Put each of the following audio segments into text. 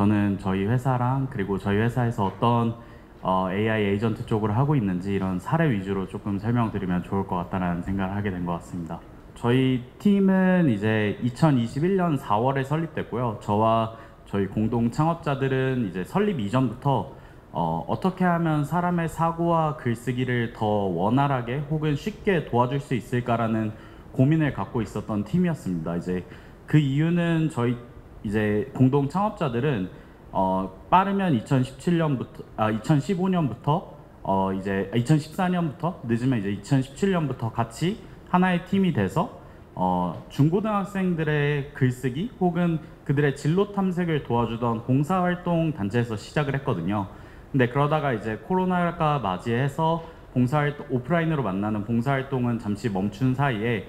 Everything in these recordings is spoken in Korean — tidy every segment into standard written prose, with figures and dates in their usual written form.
저는 저희 회사랑 그리고 저희 회사에서 어떤 AI 에이전트 쪽으로 하고 있는지 이런 사례 위주로 조금 설명드리면 좋을 것 같다는 생각을 하게 된 것 같습니다. 저희 팀은 이제 2021년 4월에 설립됐고요. 저와 저희 공동 창업자들은 이제 설립 이전부터 어떻게 하면 사람의 사고와 글쓰기를 더 원활하게 혹은 쉽게 도와줄 수 있을까라는 고민을 갖고 있었던 팀이었습니다. 이제 그 이유는 저희 이제 공동 창업자들은 빠르면 2015년부터 이제 2014년부터 늦으면 이제 2017년부터 같이 하나의 팀이 돼서 중고등학생들의 글쓰기 혹은 그들의 진로 탐색을 도와주던 봉사활동 단체에서 시작을 했거든요. 근데 그러다가 이제 코로나가 맞이해서 봉사활동, 오프라인으로 만나는 봉사활동은 잠시 멈춘 사이에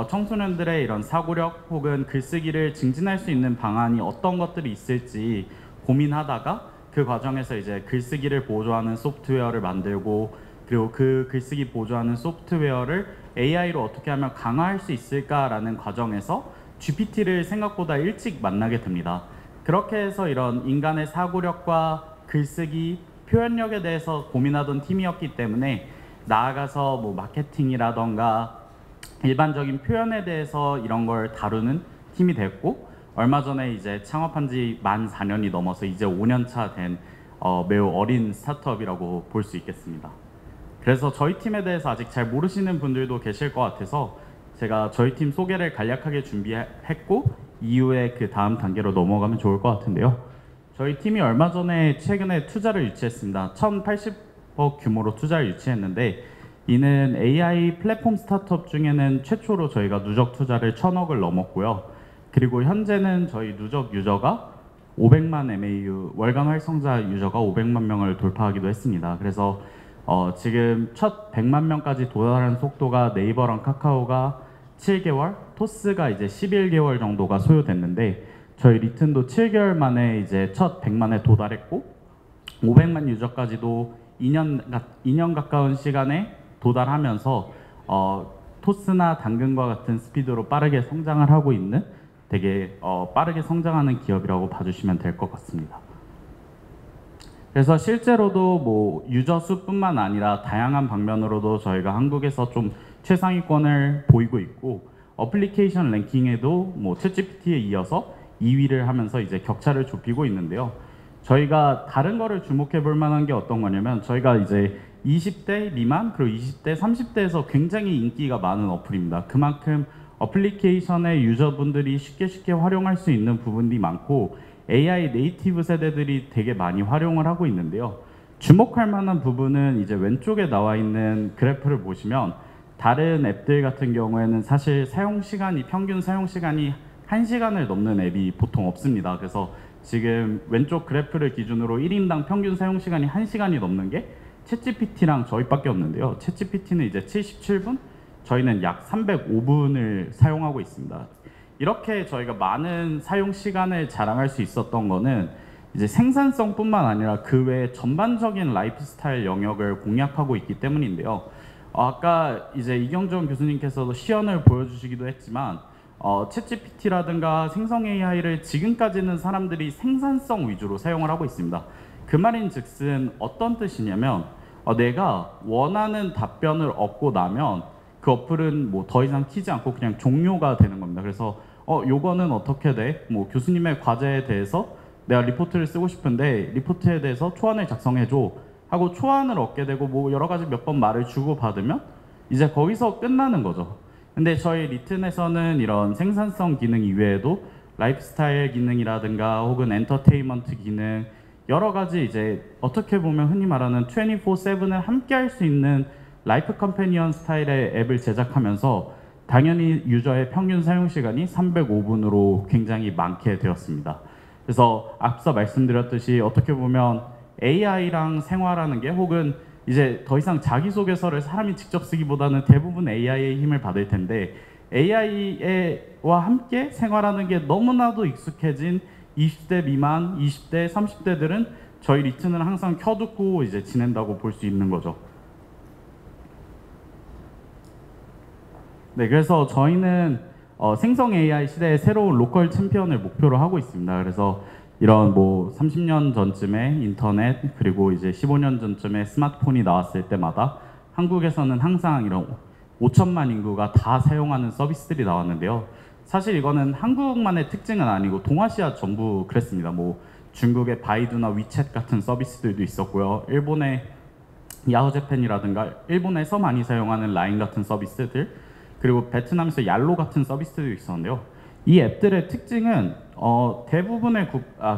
청소년들의 이런 사고력 혹은 글쓰기를 증진할 수 있는 방안이 어떤 것들이 있을지 고민하다가 그 과정에서 이제 글쓰기를 보조하는 소프트웨어를 만들고 그리고 그 글쓰기 보조하는 소프트웨어를 AI로 어떻게 하면 강화할 수 있을까라는 과정에서 GPT를 생각보다 일찍 만나게 됩니다. 그렇게 해서 이런 인간의 사고력과 글쓰기, 표현력에 대해서 고민하던 팀이었기 때문에 나아가서 뭐 마케팅이라던가 일반적인 표현에 대해서 이런 걸 다루는 팀이 됐고 얼마 전에 이제 창업한 지 만 4년이 넘어서 이제 5년 차 된 매우 어린 스타트업이라고 볼 수 있겠습니다. 그래서 저희 팀에 대해서 아직 잘 모르시는 분들도 계실 것 같아서 제가 저희 팀 소개를 간략하게 준비했고 이후에 그 다음 단계로 넘어가면 좋을 것 같은데요. 저희 팀이 얼마 전에 최근에 투자를 유치했습니다. 1,080억 규모로 투자를 유치했는데 이는 AI 플랫폼 스타트업 중에는 최초로 저희가 누적 투자를 1,000억을 넘었고요. 그리고 현재는 저희 누적 유저가 500만 MAU, 월간 활성자 유저가 500만 명을 돌파하기도 했습니다. 그래서 지금 첫 100만 명까지 도달하는 속도가 네이버랑 카카오가 7개월, 토스가 이제 11개월 정도가 소요됐는데 저희 리튼도 7개월 만에 이제 첫 100만에 도달했고 500만 유저까지도 2년 가까운 시간에 도달하면서 토스나 당근과 같은 스피드로 빠르게 성장을 하고 있는 되게 빠르게 성장하는 기업이라고 봐주시면 될 것 같습니다. 그래서 실제로도 뭐 유저 수뿐만 아니라 다양한 방면으로도 저희가 한국에서 좀 최상위권을 보이고 있고 어플리케이션 랭킹에도 뭐 챗GPT에 이어서 2위를 하면서 이제 격차를 좁히고 있는데요. 저희가 다른 거를 주목해 볼 만한 게 어떤 거냐면 저희가 이제 20대 미만 그리고 20대 30대에서 굉장히 인기가 많은 어플입니다. 그만큼 어플리케이션의 유저분들이 쉽게 활용할 수 있는 부분이 많고 AI 네이티브 세대들이 되게 많이 활용을 하고 있는데요. 주목할 만한 부분은 이제 왼쪽에 나와 있는 그래프를 보시면 다른 앱들 같은 경우에는 사실 평균 사용 시간이 1시간을 넘는 앱이 보통 없습니다. 그래서 지금 왼쪽 그래프를 기준으로 1인당 평균 사용 시간이 1시간이 넘는 게 챗GPT랑 저희밖에 없는데요. 챗GPT는 이제 77분, 저희는 약 305분을 사용하고 있습니다. 이렇게 저희가 많은 사용 시간을 자랑할 수 있었던 거는 이제 생산성뿐만 아니라 그 외에 전반적인 라이프 스타일 영역을 공략하고 있기 때문인데요. 아까 이제 이경정 교수님께서도 시연을 보여주시기도 했지만 챗GPT라든가 생성 AI를 지금까지는 사람들이 생산성 위주로 사용을 하고 있습니다. 그 말인즉슨 어떤 뜻이냐면 내가 원하는 답변을 얻고 나면 그 어플은 뭐 더 이상 키지 않고 그냥 종료가 되는 겁니다. 그래서 요거는 어떻게 돼? 뭐 교수님의 과제에 대해서 내가 리포트를 쓰고 싶은데 리포트에 대해서 초안을 작성해줘 하고 초안을 얻게 되고 뭐 여러 가지 몇 번 말을 주고 받으면 이제 거기서 끝나는 거죠. 근데 저희 리튼에서는 이런 생산성 기능 이외에도 라이프스타일 기능이라든가 혹은 엔터테인먼트 기능 여러 가지 이제 어떻게 보면 흔히 말하는 24/7을 함께 할 수 있는 라이프 컴패니언 스타일의 앱을 제작하면서 당연히 유저의 평균 사용 시간이 305분으로 굉장히 많게 되었습니다. 그래서 앞서 말씀드렸듯이 어떻게 보면 AI랑 생활하는 게 혹은 이제 더 이상 자기소개서를 사람이 직접 쓰기보다는 대부분 AI의 힘을 받을 텐데 AI와 함께 생활하는 게 너무나도 익숙해진 20대 미만, 20대, 30대들은 저희 리튼을 항상 켜두고 이제 지낸다고 볼 수 있는 거죠. 네, 그래서 저희는 생성 AI 시대의 새로운 로컬 챔피언을 목표로 하고 있습니다. 그래서 이런 뭐 30년 전쯤에 인터넷 그리고 이제 15년 전쯤에 스마트폰이 나왔을 때마다 한국에서는 항상 이런 5천만 인구가 다 사용하는 서비스들이 나왔는데요. 사실 이거는 한국만의 특징은 아니고 동아시아 전부 그랬습니다. 뭐 중국의 바이두나 위챗 같은 서비스들도 있었고요. 일본의 야후재팬이라든가 일본에서 많이 사용하는 라인 같은 서비스들, 그리고 베트남에서 얄로 같은 서비스도 있었는데요. 이 앱들의 특징은 대부분의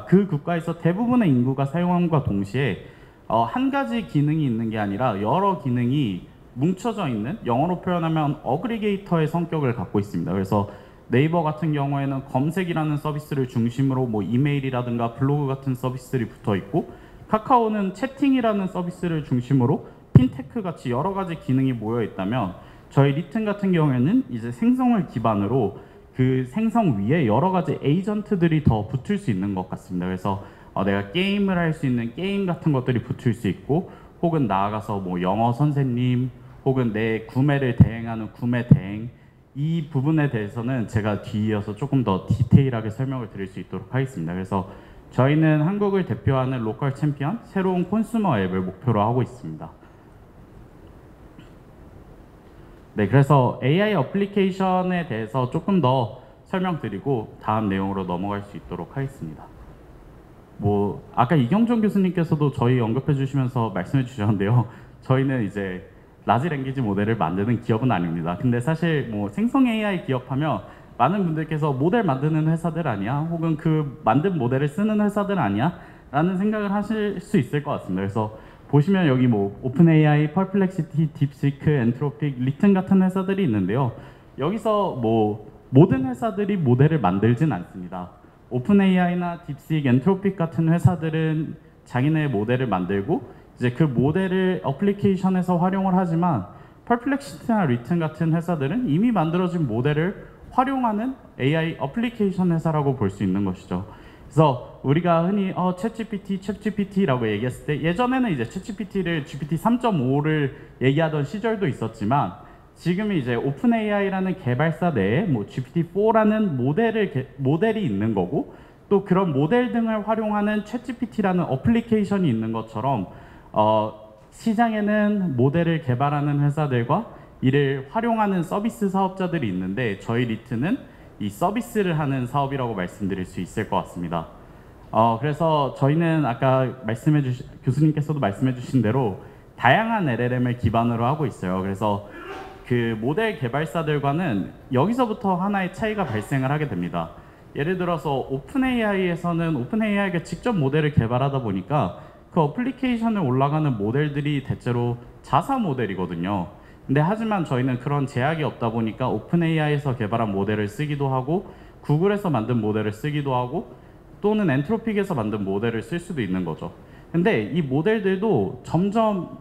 그 국가에서 대부분의 인구가 사용함과 동시에 한 가지 기능이 있는 게 아니라 여러 기능이 뭉쳐져 있는, 영어로 표현하면 어그리게이터의 성격을 갖고 있습니다. 그래서 네이버 같은 경우에는 검색이라는 서비스를 중심으로 뭐 이메일이라든가 블로그 같은 서비스들이 붙어 있고, 카카오는 채팅이라는 서비스를 중심으로 핀테크 같이 여러 가지 기능이 모여 있다면, 저희 리튼 같은 경우에는 이제 생성을 기반으로 그 생성 위에 여러 가지 에이전트들이 더 붙을 수 있는 것 같습니다. 그래서 내가 게임을 할 수 있는 게임 같은 것들이 붙을 수 있고, 혹은 나아가서 뭐 영어 선생님, 혹은 내 구매를 대행하는 구매 대행, 이 부분에 대해서는 제가 뒤이어서 조금 더 디테일하게 설명을 드릴 수 있도록 하겠습니다. 그래서 저희는 한국을 대표하는 로컬 챔피언, 새로운 콘슈머 앱을 목표로 하고 있습니다. 네, 그래서 AI 어플리케이션에 대해서 조금 더 설명드리고 다음 내용으로 넘어갈 수 있도록 하겠습니다. 뭐 아까 이경종 교수님께서도 저희 언급해 주시면서 말씀해 주셨는데요. 저희는 이제 라지 랭귀지 모델을 만드는 기업은 아닙니다. 근데 사실 뭐 생성 AI 기업하면 많은 분들께서 모델 만드는 회사들 아니야? 혹은 그 만든 모델을 쓰는 회사들 아니야? 라는 생각을 하실 수 있을 것 같습니다. 그래서 보시면 여기 뭐 오픈 AI, 퍼플렉시티, 딥시크, 엔트로픽, 리튼 같은 회사들이 있는데요. 여기서 뭐 모든 회사들이 모델을 만들진 않습니다. 오픈 AI나 딥시크, 엔트로픽 같은 회사들은 자기네 모델을 만들고 이제 그 모델을 어플리케이션에서 활용을 하지만, 퍼플렉시티나 리튼 같은 회사들은 이미 만들어진 모델을 활용하는 AI 어플리케이션 회사라고 볼 수 있는 것이죠. 그래서 우리가 흔히 챗GPT라고 얘기했을 때, 예전에는 이제 챗GPT를 GPT 3.5를 얘기하던 시절도 있었지만, 지금은 이제 오픈 AI라는 개발사 내에 뭐 GPT-4라는 모델이 있는 거고, 또 그런 모델 등을 활용하는 챗GPT라는 어플리케이션이 있는 것처럼 시장에는 모델을 개발하는 회사들과 이를 활용하는 서비스 사업자들이 있는데, 저희 리트는 이 서비스를 하는 사업이라고 말씀드릴 수 있을 것 같습니다. 그래서 저희는 아까 교수님께서도 말씀해 주신 대로 다양한 LLM을 기반으로 하고 있어요. 그래서 그 모델 개발사들과는 여기서부터 하나의 차이가 발생을 하게 됩니다. 예를 들어서 오픈 AI에서는 오픈 AI가 직접 모델을 개발하다 보니까 그 어플리케이션에 올라가는 모델들이 대체로 자사 모델이거든요. 근데 하지만 저희는 그런 제약이 없다 보니까 오픈 AI에서 개발한 모델을 쓰기도 하고, 구글에서 만든 모델을 쓰기도 하고, 또는 엔트로픽에서 만든 모델을 쓸 수도 있는 거죠. 근데 이 모델들도 점점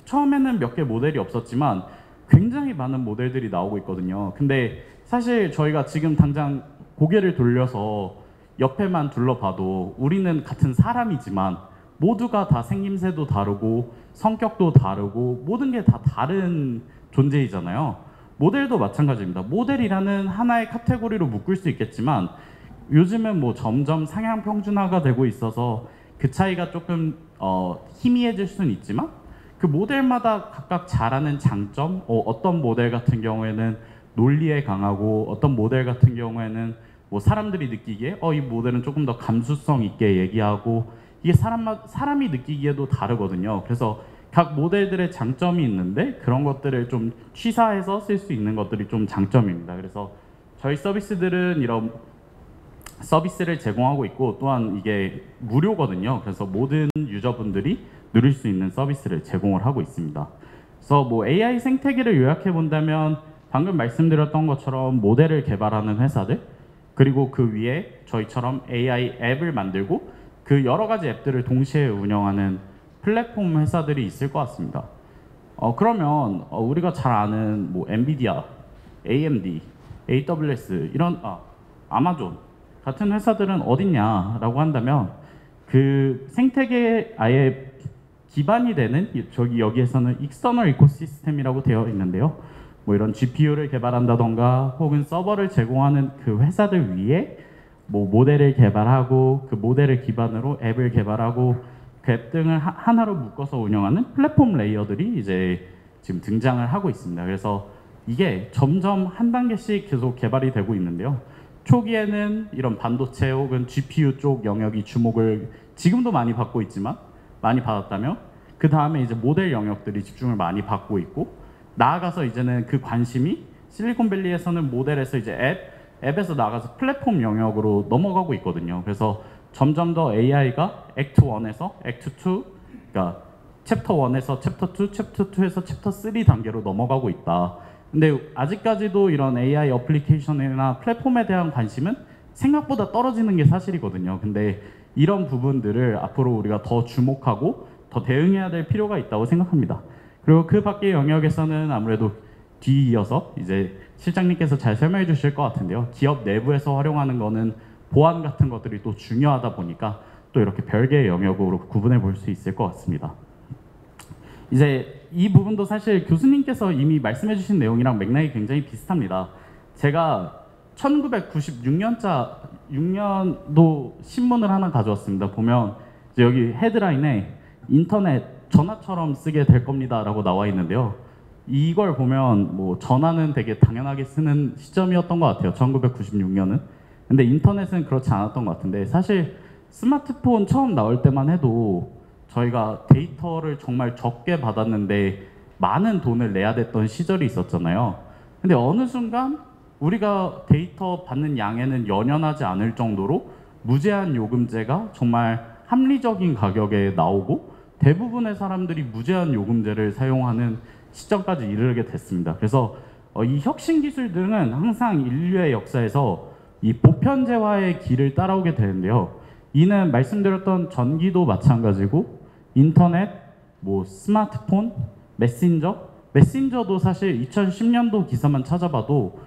처음에는 몇 개 모델이 없었지만 굉장히 많은 모델들이 나오고 있거든요. 근데 사실 저희가 지금 당장 고개를 돌려서 옆에만 둘러봐도 우리는 같은 사람이지만 모두가 다 생김새도 다르고 성격도 다르고 모든 게 다 다른 존재이잖아요. 모델도 마찬가지입니다. 모델이라는 하나의 카테고리로 묶을 수 있겠지만, 요즘은 뭐 점점 상향 평준화가 되고 있어서 그 차이가 조금 희미해질 수는 있지만, 그 모델마다 각각 잘하는 장점, 어떤 모델 같은 경우에는 논리에 강하고, 어떤 모델 같은 경우에는 뭐 사람들이 느끼기에 이 모델은 조금 더 감수성 있게 얘기하고, 이게 사람이 느끼기에도 다르거든요. 그래서 각 모델들의 장점이 있는데 그런 것들을 좀 취사해서 쓸 수 있는 것들이 좀 장점입니다. 그래서 저희 서비스들은 이런 서비스를 제공하고 있고, 또한 이게 무료거든요. 그래서 모든 유저분들이 누릴 수 있는 서비스를 제공을 하고 있습니다. 그래서 뭐 AI 생태계를 요약해 본다면, 방금 말씀드렸던 것처럼 모델을 개발하는 회사들, 그리고 그 위에 저희처럼 AI 앱을 만들고 그 여러 가지 앱들을 동시에 운영하는 플랫폼 회사들이 있을 것 같습니다. 그러면 우리가 잘 아는 뭐 엔비디아, AMD, AWS 이런 아마존 같은 회사들은 어딨냐라고 한다면, 그 생태계에 아예 기반이 되는 여기에서는 익스터널 이코시스템이라고 되어 있는데요. 뭐 이런 GPU를 개발한다던가 혹은 서버를 제공하는 그 회사들 위에 뭐 모델을 개발하고 그 모델을 기반으로 앱을 개발하고 그 앱 등을 하나로 묶어서 운영하는 플랫폼 레이어들이 이제 지금 등장을 하고 있습니다. 그래서 이게 점점 한 단계씩 계속 개발이 되고 있는데요. 초기에는 이런 반도체 혹은 GPU 쪽 영역이 주목을 지금도 많이 받고 있지만 많이 받았다면 그 다음에 이제 모델 영역들이 집중을 많이 받고 있고 나아가서 이제는 그 관심이 실리콘밸리에서는 모델에서 이제 앱에서 나가서 플랫폼 영역으로 넘어가고 있거든요. 그래서 점점 더 AI가 액트 1에서 액트 2, 그러니까 챕터 1에서 챕터 2, 챕터 2에서 챕터 3 단계로 넘어가고 있다. 근데 아직까지도 이런 AI 어플리케이션이나 플랫폼에 대한 관심은 생각보다 떨어지는 게 사실이거든요. 근데 이런 부분들을 앞으로 우리가 더 주목하고 더 대응해야 될 필요가 있다고 생각합니다. 그리고 그 밖의 영역에서는 아무래도 뒤이어서 이제 실장님께서 잘 설명해 주실 것 같은데요. 기업 내부에서 활용하는 거는 보안 같은 것들이 또 중요하다 보니까 또 이렇게 별개의 영역으로 구분해 볼 수 있을 것 같습니다. 이제 이 부분도 사실 교수님께서 이미 말씀해 주신 내용이랑 맥락이 굉장히 비슷합니다. 제가 1996년도 신문을 하나 가져왔습니다. 보면 이제 여기 헤드라인에 인터넷 전화처럼 쓰게 될 겁니다 라고 나와 있는데요. 이걸 보면 뭐 전화는 되게 당연하게 쓰는 시점이었던 것 같아요. 1996년은. 근데 인터넷은 그렇지 않았던 것 같은데 사실 스마트폰 처음 나올 때만 해도 저희가 데이터를 정말 적게 받았는데 많은 돈을 내야 됐던 시절이 있었잖아요. 근데 어느 순간 우리가 데이터 받는 양에는 연연하지 않을 정도로 무제한 요금제가 정말 합리적인 가격에 나오고 대부분의 사람들이 무제한 요금제를 사용하는 시점까지 이르게 됐습니다. 그래서 이 혁신 기술들은 항상 인류의 역사에서 이 보편제화의 길을 따라오게 되는데요. 이는 말씀드렸던 전기도 마찬가지고 인터넷, 뭐 스마트폰, 메신저도 사실 2010년도 기사만 찾아봐도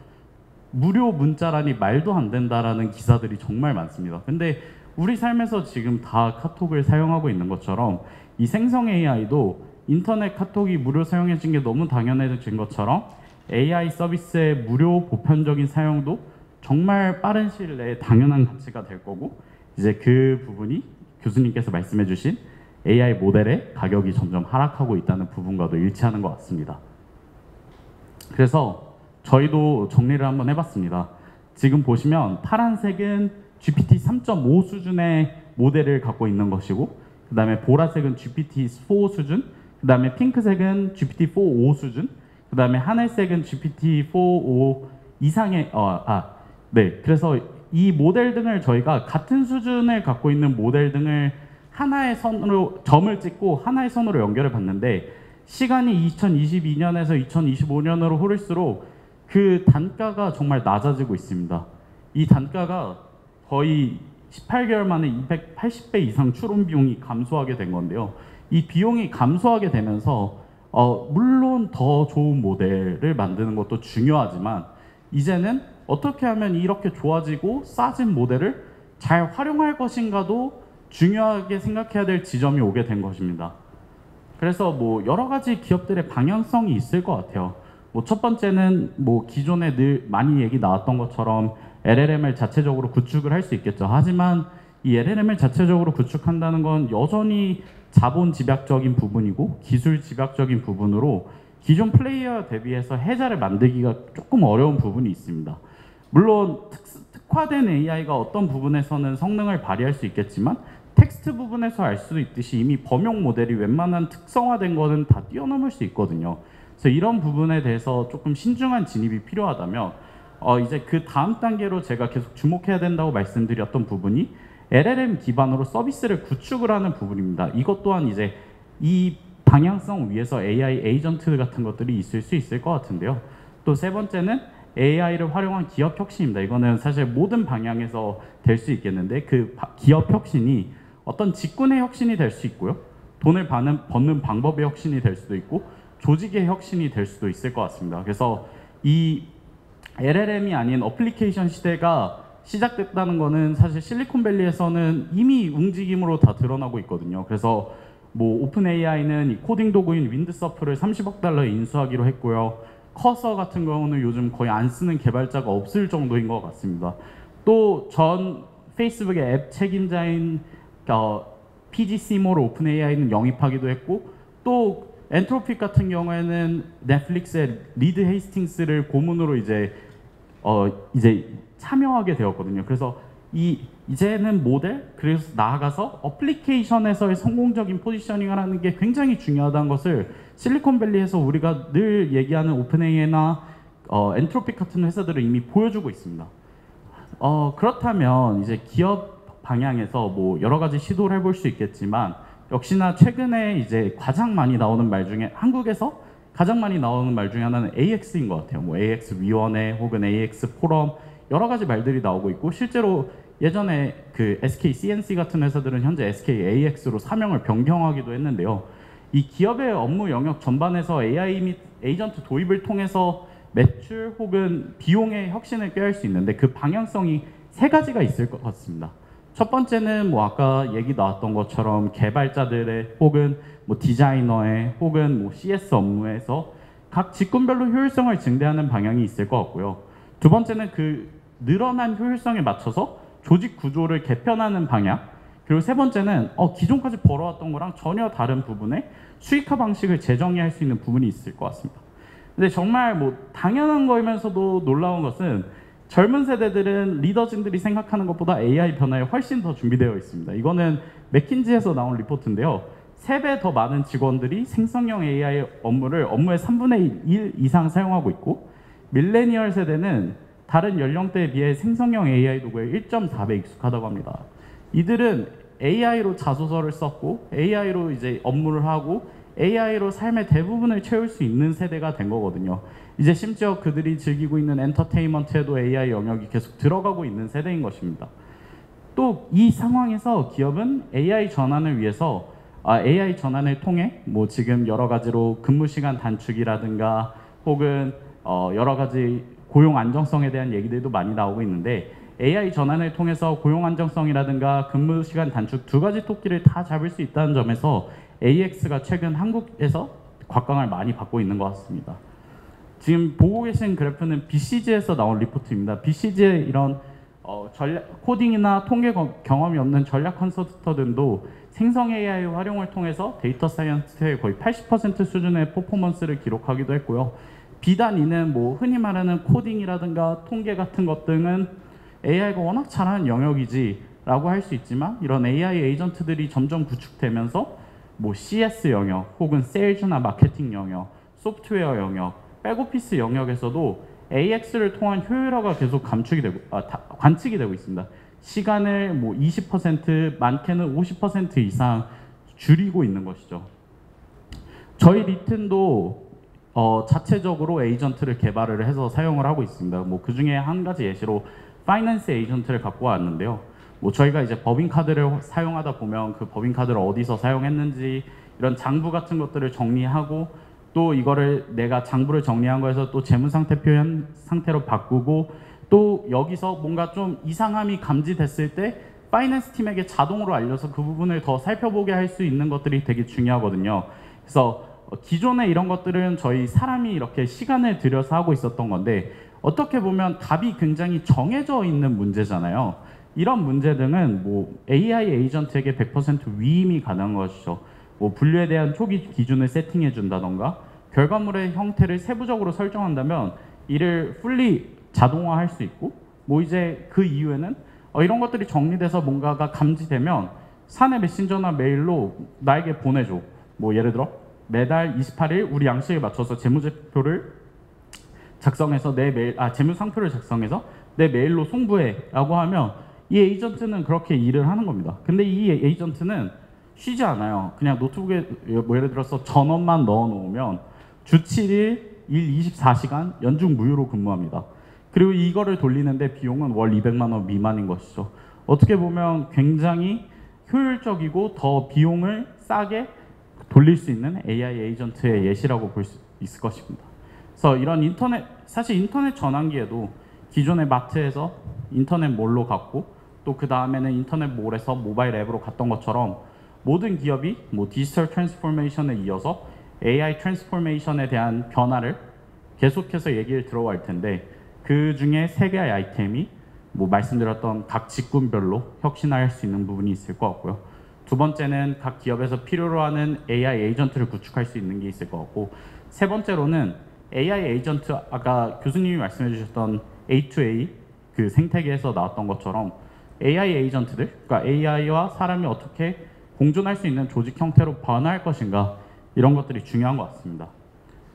무료 문자라니 말도 안 된다라는 기사들이 정말 많습니다. 근데 우리 삶에서 지금 다 카톡을 사용하고 있는 것처럼 이 생성 AI도 인터넷 카톡이 무료 사용해진 게 너무 당연해진 것처럼 AI 서비스의 무료 보편적인 사용도 정말 빠른 시일 내에 당연한 가치가 될 거고 이제 그 부분이 교수님께서 말씀해 주신 AI 모델의 가격이 점점 하락하고 있다는 부분과도 일치하는 것 같습니다. 그래서 저희도 정리를 한번 해봤습니다. 지금 보시면 파란색은 GPT 3.5 수준의 모델을 갖고 있는 것이고 그 다음에 보라색은 GPT-4 수준, 그 다음에 핑크색은 GPT-4.5 수준, 그 다음에 하늘색은 GPT-4.5 이상의 네, 그래서 이 모델 등을 저희가 같은 수준을 갖고 있는 모델 등을 하나의 선으로 점을 찍고 하나의 선으로 연결해 봤는데 시간이 2022년에서 2025년으로 흐를수록 그 단가가 정말 낮아지고 있습니다. 이 단가가 거의 18개월 만에 280배 이상 추론 비용이 감소하게 된 건데요. 이 비용이 감소하게 되면서 물론 더 좋은 모델을 만드는 것도 중요하지만 이제는 어떻게 하면 이렇게 좋아지고 싸진 모델을 잘 활용할 것인가도 중요하게 생각해야 될 지점이 오게 된 것입니다. 그래서 뭐 여러 가지 기업들의 방향성이 있을 것 같아요. 뭐 첫 번째는 뭐 기존에 늘 많이 얘기 나왔던 것처럼 LLM을 자체적으로 구축을 할 수 있겠죠. 하지만 이 LLM을 자체적으로 구축한다는 건 여전히 자본 집약적인 부분이고 기술 집약적인 부분으로 기존 플레이어 대비해서 해자를 만들기가 조금 어려운 부분이 있습니다. 물론 특화된 AI가 어떤 부분에서는 성능을 발휘할 수 있겠지만 텍스트 부분에서 알 수 있듯이 이미 범용 모델이 웬만한 특성화된 거는 다 뛰어넘을 수 있거든요. 그래서 이런 부분에 대해서 조금 신중한 진입이 필요하다면 이제 그 다음 단계로 제가 계속 주목해야 된다고 말씀드렸던 부분이 LLM 기반으로 서비스를 구축을 하는 부분입니다. 이것 또한 이제 이 방향성 위에서 AI 에이전트 같은 것들이 있을 수 있을 것 같은데요. 또 세 번째는 AI를 활용한 기업 혁신입니다. 이거는 사실 모든 방향에서 될 수 있겠는데 그 기업 혁신이 어떤 직군의 혁신이 될 수 있고요. 돈을 버는 방법의 혁신이 될 수도 있고 조직의 혁신이 될 수도 있을 것 같습니다. 그래서 이 LLM이 아닌 어플리케이션 시대가 시작됐다는 거는 사실 실리콘밸리에서는 이미 움직임으로 다 드러나고 있거든요. 그래서 뭐 오픈 AI는 이 코딩 도구인 윈드서프를 30억 달러에 인수하기로 했고요. 커서 같은 경우는 요즘 거의 안 쓰는 개발자가 없을 정도인 것 같습니다. 또 전 페이스북의 앱 책임자인 PG 시모를 오픈 AI는 영입하기도 했고, 또 엔트로픽 같은 경우에는 넷플릭스의 리드 헤이스팅스를 고문으로 이제 참여하게 되었거든요. 그래서 이제는 모델, 그래서 나아가서 어플리케이션에서의 성공적인 포지셔닝을 하는 게 굉장히 중요하다는 것을 실리콘밸리에서 우리가 늘 얘기하는 오픈AI나 엔트로픽 같은 회사들을 이미 보여주고 있습니다. 그렇다면 이제 기업 방향에서 뭐 여러 가지 시도를 해볼 수 있겠지만, 역시나 최근에 이제 가장 많이 나오는 말 중에, 한국에서 가장 많이 나오는 말 중에 하나는 AX인 것 같아요. 뭐 AX 위원회 혹은 AX 포럼, 여러 가지 말들이 나오고 있고, 실제로 예전에 그 SK CNC 같은 회사들은 현재 SK AX로 사명을 변경하기도 했는데요. 이 기업의 업무 영역 전반에서 AI 및 에이전트 도입을 통해서 매출 혹은 비용의 혁신을 꾀할 수 있는데, 그 방향성이 세 가지가 있을 것 같습니다. 첫 번째는 뭐 아까 얘기 나왔던 것처럼 개발자들의 혹은 뭐 디자이너의 혹은 뭐 CS 업무에서 각 직군별로 효율성을 증대하는 방향이 있을 것 같고요. 두 번째는 그 늘어난 효율성에 맞춰서 조직 구조를 개편하는 방향. 그리고 세 번째는 기존까지 벌어왔던 거랑 전혀 다른 부분에 수익화 방식을 재정의할 수 있는 부분이 있을 것 같습니다. 근데 정말 뭐 당연한 거이면서도 놀라운 것은, 젊은 세대들은 리더진들이 생각하는 것보다 AI 변화에 훨씬 더 준비되어 있습니다. 이거는 맥킨지에서 나온 리포트인데요. 3배 더 많은 직원들이 생성형 AI 업무를 업무의 3분의 1 이상 사용하고 있고, 밀레니얼 세대는 다른 연령대에 비해 생성형 AI 도구에 1.4배 익숙하다고 합니다. 이들은 AI로 자소서를 썼고, AI로 이제 업무를 하고, AI로 삶의 대부분을 채울 수 있는 세대가 된 거거든요. 이제 심지어 그들이 즐기고 있는 엔터테인먼트에도 AI 영역이 계속 들어가고 있는 세대인 것입니다. 또 이 상황에서 기업은 AI 전환을 위해서 AI 전환을 통해 뭐 지금 여러 가지로 근무 시간 단축이라든가 혹은 여러 가지 고용 안정성에 대한 얘기들도 많이 나오고 있는데, AI 전환을 통해서 고용 안정성이라든가 근무 시간 단축 두 가지 토끼를 다 잡을 수 있다는 점에서 AX가 최근 한국에서 곽광을 많이 받고 있는 것 같습니다. 지금 보고 계신 그래프는 BCG에서 나온 리포트입니다. BCG의 이런 코딩이나 통계 경험이 없는 전략 컨설턴트들도 생성 AI 활용을 통해서 데이터 사이언스의 거의 80% 수준의 퍼포먼스를 기록하기도 했고요. 비단 이는 뭐 흔히 말하는 코딩이라든가 통계 같은 것 등은 AI가 워낙 잘하는 영역이지라고 할 수 있지만, 이런 AI 에이전트들이 점점 구축되면서 뭐 CS 영역 혹은 세일즈나 마케팅 영역, 소프트웨어 영역, 백오피스 영역에서도 AX를 통한 효율화가 계속 관측이 되고 있습니다. 시간을 뭐 20%, 많게는 50% 이상 줄이고 있는 것이죠. 저희 리튼도 자체적으로 에이전트를 개발을 해서 사용을 하고 있습니다. 뭐 그 중에 한 가지 예시로 파이낸스 에이전트를 갖고 왔는데요. 뭐 저희가 이제 법인카드를 사용하다 보면 그 법인카드를 어디서 사용했는지 이런 장부 같은 것들을 정리하고, 또 이거를 내가 장부를 정리한 거에서 또 재무상태표 상태로 바꾸고, 또 여기서 뭔가 좀 이상함이 감지됐을 때 파이낸스 팀에게 자동으로 알려서 그 부분을 더 살펴보게 할 수 있는 것들이 되게 중요하거든요. 그래서 기존에 이런 것들은 저희 사람이 이렇게 시간을 들여서 하고 있었던 건데, 어떻게 보면 답이 굉장히 정해져 있는 문제잖아요. 이런 문제 등은 뭐 AI 에이전트에게 100% 위임이 가능한 것이죠. 뭐 분류에 대한 초기 기준을 세팅해 준다던가, 결과물의 형태를 세부적으로 설정한다면 이를 풀리 자동화할 수 있고, 뭐 이제 그 이후에는 이런 것들이 정리돼서 뭔가가 감지되면 사내 메신저나 메일로 나에게 보내줘. 뭐 예를 들어 매달 28일 우리 양식에 맞춰서 재무제표를 작성해서 재무상표를 작성해서 내 메일로 송부해라고 하면 이 에이전트는 그렇게 일을 하는 겁니다. 근데 이 에이전트는 쉬지 않아요. 그냥 노트북에 뭐 예를 들어서 전원만 넣어 놓으면 주 7일 일 24시간 연중 무휴로 근무합니다. 그리고 이거를 돌리는데 비용은 월 200만 원 미만인 것이죠. 어떻게 보면 굉장히 효율적이고 더 비용을 싸게 돌릴 수 있는 AI 에이전트의 예시라고 볼 수 있을 것입니다. 그래서 이런 사실 인터넷 전환기에도 기존의 마트에서 인터넷 몰로 갔고, 또 그 다음에는 인터넷 몰에서 모바일 앱으로 갔던 것처럼 모든 기업이 뭐 디지털 트랜스포메이션에 이어서 AI 트랜스포메이션에 대한 변화를 계속해서 얘기를 들어갈 텐데, 그 중에 세 개의 아이템이 뭐 말씀드렸던 각 직군별로 혁신할 수 있는 부분이 있을 것 같고요. 두 번째는 각 기업에서 필요로 하는 AI 에이전트를 구축할 수 있는 게 있을 것 같고, 세 번째로는 AI 에이전트, 아까 교수님이 말씀해 주셨던 A2A 그 생태계에서 나왔던 것처럼 AI 에이전트들, 그러니까 AI와 사람이 어떻게 공존할 수 있는 조직 형태로 변화할 것인가, 이런 것들이 중요한 것 같습니다.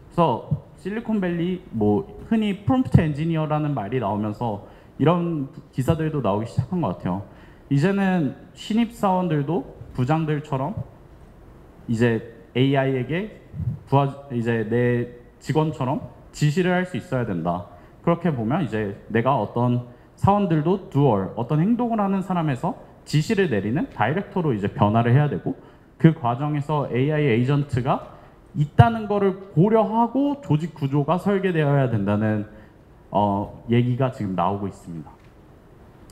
그래서 실리콘밸리 뭐 흔히 프롬프트 엔지니어라는 말이 나오면서 이런 기사들도 나오기 시작한 것 같아요. 이제는 신입 사원들도 부장들처럼 이제 AI에게 이제 내 직원처럼 지시를 할 수 있어야 된다. 그렇게 보면 이제 내가 어떤 사원들도 두얼, 어떤 행동을 하는 사람에서 지시를 내리는 다이렉터로 이제 변화를 해야 되고, 그 과정에서 AI 에이전트가 있다는 거를 고려하고 조직 구조가 설계되어야 된다는 얘기가 지금 나오고 있습니다.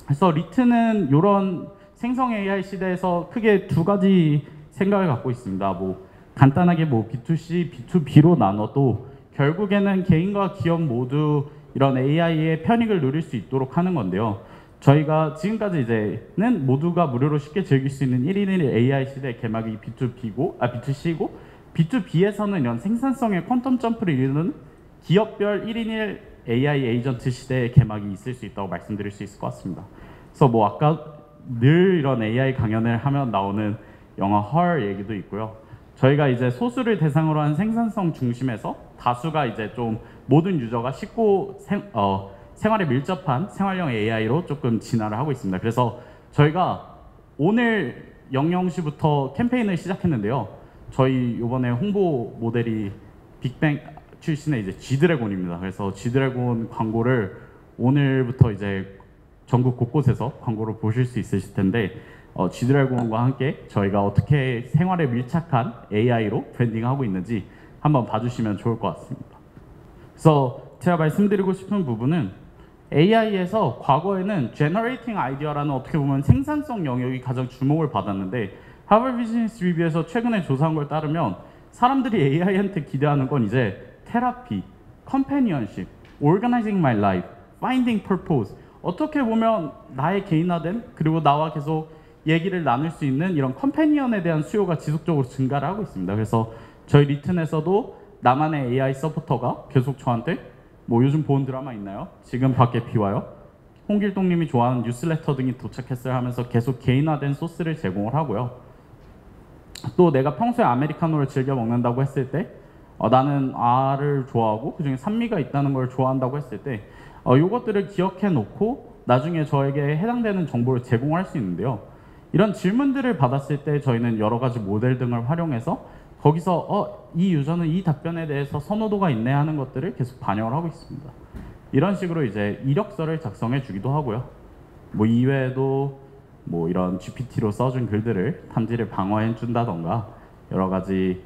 그래서 리트는 이런 생성 AI 시대에서 크게 두 가지 생각을 갖고 있습니다. 뭐 간단하게 뭐 B2C, B2B로 나눠도 결국에는 개인과 기업 모두 이런 AI의 편익을 누릴 수 있도록 하는 건데요. 저희가 지금까지 이제는 모두가 무료로 쉽게 즐길 수 있는 1인 1 AI 시대 개막이 B2C고, B2B에서는 이런 생산성의 퀀텀 점프를 이루는 기업별 1인 1 AI 에이전트 시대의 개막이 있을 수 있다고 말씀드릴 수 있을 것 같습니다. 그래서 뭐 아까 늘 이런 AI 강연을 하면 나오는 영화 헐 얘기도 있고요. 저희가 이제 소수를 대상으로 한 생산성 중심에서 다수가 이제 좀 모든 유저가 쉽고 생활에 밀접한 생활형 AI로 조금 진화를 하고 있습니다. 그래서 저희가 오늘 00시부터 캠페인을 시작했는데요. 저희 이번에 홍보 모델이 빅뱅 출신의 이제 G드래곤입니다. 그래서 G드래곤 광고를 오늘부터 이제 전국 곳곳에서 광고를 보실 수 있으실 텐데, G드래곤과 함께 저희가 어떻게 생활에 밀착한 AI로 브랜딩하고 있는지 한번 봐주시면 좋을 것 같습니다. 그래서 제가 말씀드리고 싶은 부분은 AI에서 과거에는 Generating Idea라는 어떻게 보면 생산성 영역이 가장 주목을 받았는데, 하버드 비즈니스 리뷰에서 최근에 조사한 걸 따르면 사람들이 AI한테 기대하는 건 이제 테라피, 컴패니언십, Organizing My Life, Finding Purpose, 어떻게 보면 나의 개인화된, 그리고 나와 계속 얘기를 나눌 수 있는 이런 컴패니언에 대한 수요가 지속적으로 증가를 하고 있습니다. 그래서 저희 리튼에서도 나만의 AI 서포터가 계속 저한테 뭐 요즘 본 드라마 있나요? 지금 밖에 비 와요? 홍길동님이 좋아하는 뉴스레터 등이 도착했어요 하면서 계속 개인화된 소스를 제공을 하고요. 또 내가 평소에 아메리카노를 즐겨 먹는다고 했을 때 나는 R을 좋아하고 그중에 산미가 있다는 걸 좋아한다고 했을 때 이것들을 기억해 놓고 나중에 저에게 해당되는 정보를 제공할 수 있는데요. 이런 질문들을 받았을 때 저희는 여러 가지 모델 등을 활용해서 거기서 이 유저는 이 답변에 대해서 선호도가 있네 하는 것들을 계속 반영을 하고 있습니다. 이런 식으로 이제 이력서를 작성해 주기도 하고요. 뭐 이외에도 뭐 이런 GPT로 써준 글들을 탐지를 방어해 준다던가 여러 가지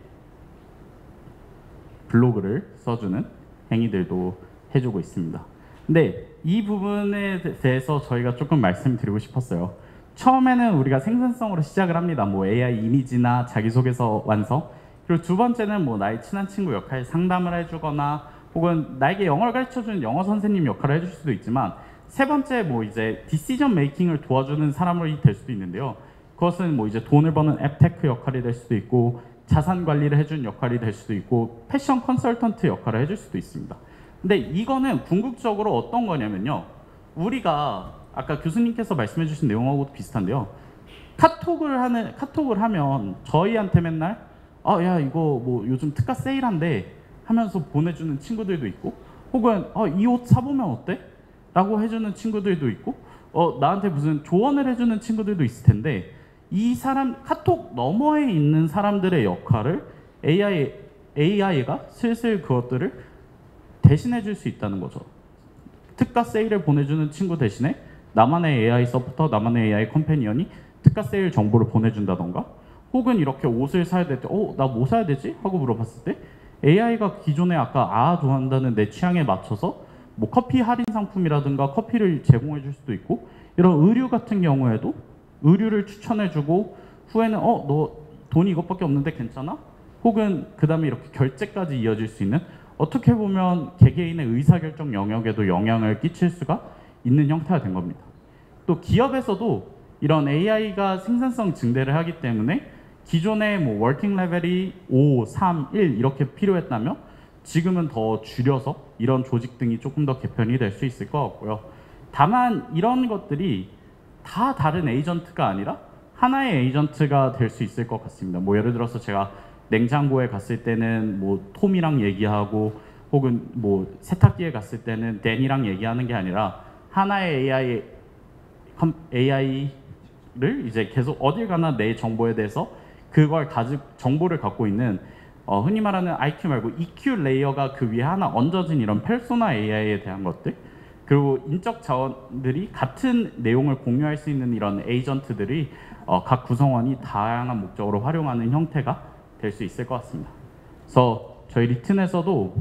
블로그를 써주는 행위들도 해주고 있습니다. 근데 이 부분에 대해서 저희가 조금 말씀드리고 싶었어요. 처음에는 우리가 생산성으로 시작을 합니다. 뭐 AI 이미지나 자기소개서 완성. 그리고 두 번째는 뭐 나의 친한 친구 역할 상담을 해주거나 혹은 나에게 영어를 가르쳐주는 영어 선생님 역할을 해줄 수도 있지만, 세 번째 뭐 이제 디시전 메이킹을 도와주는 사람이 될 수도 있는데요. 그것은 뭐 이제 돈을 버는 앱테크 역할이 될 수도 있고, 자산 관리를 해준 역할이 될 수도 있고, 패션 컨설턴트 역할을 해줄 수도 있습니다. 근데 이거는 궁극적으로 어떤 거냐면요. 우리가 아까 교수님께서 말씀해 주신 내용하고도 비슷한데요. 카톡을 하면 저희한테 맨날 야 이거 뭐 요즘 특가 세일한데 하면서 보내주는 친구들도 있고, 혹은 이 옷 사보면 어때? 라고 해주는 친구들도 있고, 나한테 무슨 조언을 해주는 친구들도 있을 텐데, 이 사람 카톡 너머에 있는 사람들의 역할을 AI가 슬슬 그것들을 대신해 줄 수 있다는 거죠. 특가 세일을 보내주는 친구 대신에 나만의 AI 서포터, 나만의 AI 컴패니언이 특가 세일 정보를 보내준다던가, 혹은 이렇게 옷을 사야 될 때 나 뭐 사야 되지? 하고 물어봤을 때 AI가 기존에 아까 좋아한다는 내 취향에 맞춰서 뭐 커피 할인 상품이라든가 커피를 제공해 줄 수도 있고, 이런 의류 같은 경우에도 의류를 추천해주고 후에는 너 돈이 이것밖에 없는데 괜찮아? 혹은 그 다음에 이렇게 결제까지 이어질 수 있는, 어떻게 보면 개개인의 의사결정 영역에도 영향을 끼칠 수가 있는 형태가 된 겁니다. 또 기업에서도 이런 AI가 생산성 증대를 하기 때문에 기존의 뭐 워킹 레벨이 5, 3, 1 이렇게 필요했다면 지금은 더 줄여서 이런 조직 등이 조금 더 개편이 될 수 있을 것 같고요. 다만 이런 것들이 다 다른 에이전트가 아니라 하나의 에이전트가 될 수 있을 것 같습니다. 뭐 예를 들어서 제가 냉장고에 갔을 때는 뭐 톰이랑 얘기하고 혹은 뭐 세탁기에 갔을 때는 댄이랑 얘기하는 게 아니라 하나의 AI를 이제 계속 어딜 가나 내 정보에 대해서 그걸 정보를 갖고 있는 흔히 말하는 IQ 말고 EQ 레이어가 그 위에 하나 얹어진 이런 페르소나 AI에 대한 것들, 그리고 인적 자원들이 같은 내용을 공유할 수 있는 이런 에이전트들이 각 구성원이 다양한 목적으로 활용하는 형태가 될 수 있을 것 같습니다. 그래서 저희 리튼에서도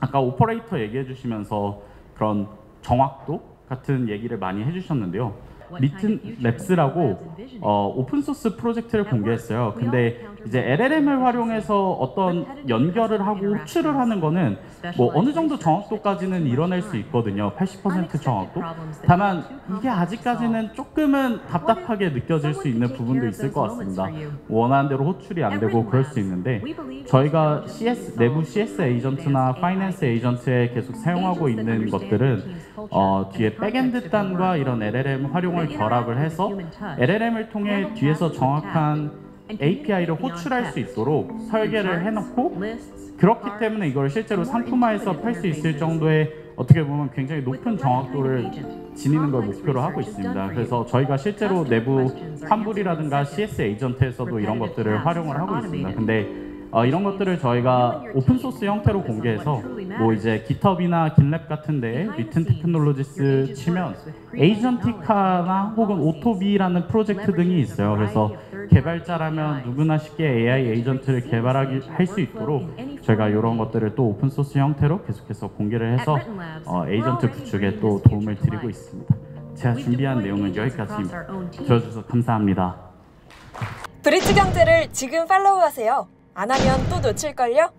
아까 오퍼레이터 얘기해 주시면서 그런 정확도 같은 얘기를 많이 해주셨는데요. 리튼 랩스라고 오픈소스 프로젝트를 공개했어요. 근데 이제 LLM을 활용해서 어떤 연결을 하고 호출을 하는 거는 뭐 어느 정도 정확도까지는 이뤄낼 수 있거든요. 80% 정확도. 다만 이게 아직까지는 조금은 답답하게 느껴질 수 있는 부분도 있을 것 같습니다. 원하는 대로 호출이 안 되고 그럴 수 있는데 저희가 내부 CS 에이전트나 파이낸스 에이전트에 계속 사용하고 있는 것들은 뒤에 백엔드 단과 이런 LLM 활용을 결합을 해서 LLM을 통해 뒤에서 정확한 API를 호출할 수 있도록 설계를 해놓고, 그렇기 때문에 이걸 실제로 상품화해서 팔 수 있을 정도의 어떻게 보면 굉장히 높은 정확도를 지니는 걸 목표로 하고 있습니다. 그래서 저희가 실제로 내부 환불이라든가 CS 에이전트에서도 이런 것들을 활용을 하고 있습니다. 근데 이런 것들을 저희가 오픈소스 형태로 공개해서 뭐 이제 깃허브나 깃랩 같은 데에 리튼 테크놀로지스 치면 에이전티카나 혹은 오토비라는 프로젝트 등이 있어요. 그래서 개발자라면 누구나 쉽게 AI 에이전트를 할 수 있도록 저희가 이런 것들을 또 오픈소스 형태로 계속해서 공개를 해서 에이전트 구축에 또 도움을 드리고 있습니다. 제가 준비한 내용은 여기까지입니다. 들어주셔서 감사합니다. 브릿지 경제를 지금 팔로우하세요. 안 하면 또 놓칠걸요?